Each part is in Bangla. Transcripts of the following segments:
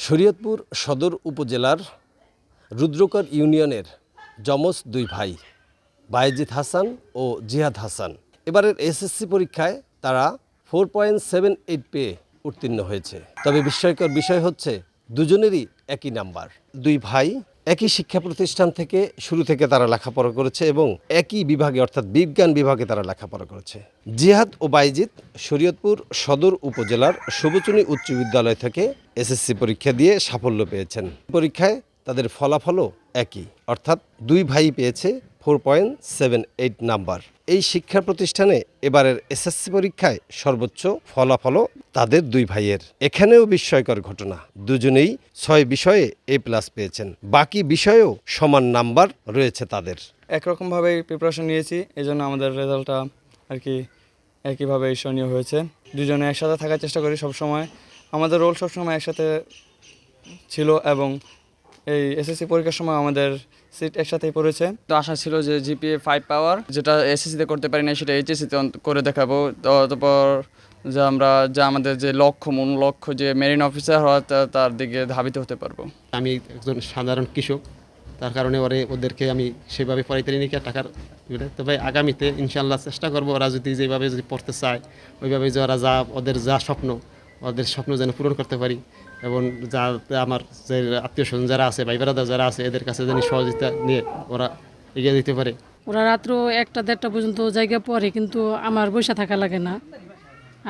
শরীয়তপুর সদর উপজেলার রুদ্রকর ইউনিয়নের যমজ দুই ভাই বায়েজিদ হাসান ও জিহাদ হাসান এবারের এসএসসি পরীক্ষায় তারা 4.78 পেয়ে উত্তীর্ণ হয়েছে। তবে বিস্ময়কর বিষয় হচ্ছে দুজনেরই একই নাম্বার। দুই ভাই একই শিক্ষা প্রতিষ্ঠান থেকে শুরু থেকে তারা লেখাপড়া করেছে এবং একই বিভাগে অর্থাৎ বিজ্ঞান বিভাগে তারা লেখাপড়া করেছে। জিহাদ ও বায়েজিদ শরীয়তপুর সদর উপজেলার সবুচুনি উচ্চ বিদ্যালয় থেকে এসএসসি পরীক্ষা দিয়ে সাফল্য পেয়েছেন। পরীক্ষায় তাদের ফলাফলও একই, অর্থাৎ দুই ভাই পেয়েছে 4.78 নাম্বার। এই শিক্ষা প্রতিষ্ঠানে এবারের এসএসসি পরীক্ষায় সর্বোচ্চ ফলাফলও তাদের দুই ভাইয়ের। এখানেও বিস্ময়কর ঘটনা, দুজনেই 6 বিষয়ে A+ পেয়েছেন, বাকি বিষয়েও সমান নাম্বার রয়েছে তাদের। একরকমভাবেই প্রিপারেশন নিয়েছি, এই জন্য আমাদের রেজাল্টটা আর কি একইভাবে ঈর্ষণীয় হয়েছে। দুজনে একসাথে থাকার চেষ্টা করি সবসময়, আমাদের রোল সবসময় একসাথে ছিল এবং এই এসএসসি পরীক্ষার সময় আমাদের সিট একসাথেই পড়েছে। তো আশা ছিল যে জিপিএ 5 পাওয়ার, যেটা এসএসসিতে করতে পারি না সেটা এইচএসসিতে করে দেখাবো। তারপর যে আমাদের যে মূল লক্ষ্য যে মেরিন অফিসার হওয়া, তার দিকে ধাবিত হতে পারবো। আমি একজন সাধারণ কৃষক, তার কারণে ওদেরকে আমি সেভাবে পড়াইতে নিই টাকার। তবে আগামীতে ইনশাল্লাহ চেষ্টা করবো ওরা যেভাবে পড়তে চায় ওইভাবে যে ওদের যা স্বপ্ন, ওদের স্বপ্ন যেন পূরণ করতে পারি এবং আমার যে আত্মীয় স্বজন যারা আছে, ভাই বেড়াদার যারা আছে, এদের কাছে যেন সহযোগিতা নিয়ে ওরা এগিয়ে দিতে পারে। ওরা রাত্র 1টা-1:30 পর্যন্ত জায়গা পড়ে, কিন্তু আমার বসে থাকা লাগে না।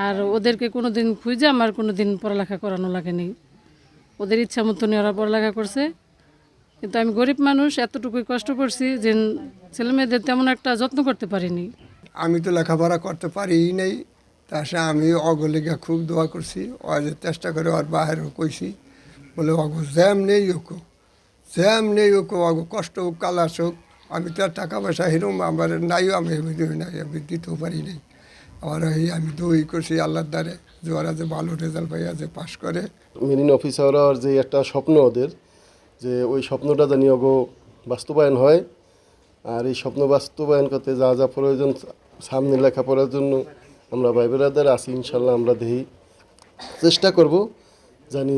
আর ওদেরকে কোনো দিন খুঁজে আমার কোনো দিন পড়ালেখা করানো লাগেনি, ওদের ইচ্ছা মতনই ওরা পড়ালেখা করছে। কিন্তু আমি গরিব মানুষ, এতটুকুই কষ্ট করছি যে ছেলেমেয়েদের তেমন একটা যত্ন করতে পারিনি। আমি তো লেখাপড়া করতে পারিই নাই, তাছাড়া আমি অগলিগা খুব দোয়া করছি, ওর চেষ্টা করে ওর বাহিরও কইছি, বলে অগো জ্যাম নেই ওকে অগো কষ্ট হোক কালাস হোক। আমি তো আর টাকা পয়সা হিরুম আমার নাইও, আমি আমি দিতেও পারি নাই। আমার আমি দই করছি আল্লাহর দ্বারে যে ওরা যে ভালো রেজাল্ট পাইয়া যে পাশ করে। মেরিন অফিসার যে একটা স্বপ্ন ওদের, যে ওই স্বপ্নটা জানি ওগো বাস্তবায়ন হয়। আর এই স্বপ্ন বাস্তবায়ন করতে যা যা প্রয়োজন সামনে লেখাপড়ার জন্য আমরা ভাই বেড়াদার আছি, ইনশাল্লাহ আমরা দেখি চেষ্টা করব জানি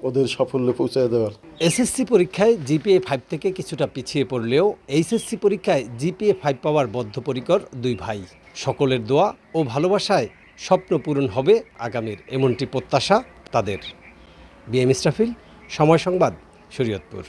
ওদের সাফল্যে পৌঁছায় দেওয়ার। এসএসসি পরীক্ষায় জিপিএ 5 থেকে কিছুটা পিছিয়ে পড়লেও এইচএসসি পরীক্ষায় জিপিএ 5 পাওয়ার বদ্ধপরিকর দুই ভাই। সকলের দোয়া ও ভালোবাসায় স্বপ্ন পূরণ হবে আগামীর, এমনটি প্রত্যাশা তাদের। বিএম ইসরাফিল, সময় সংবাদ, শরীয়তপুর।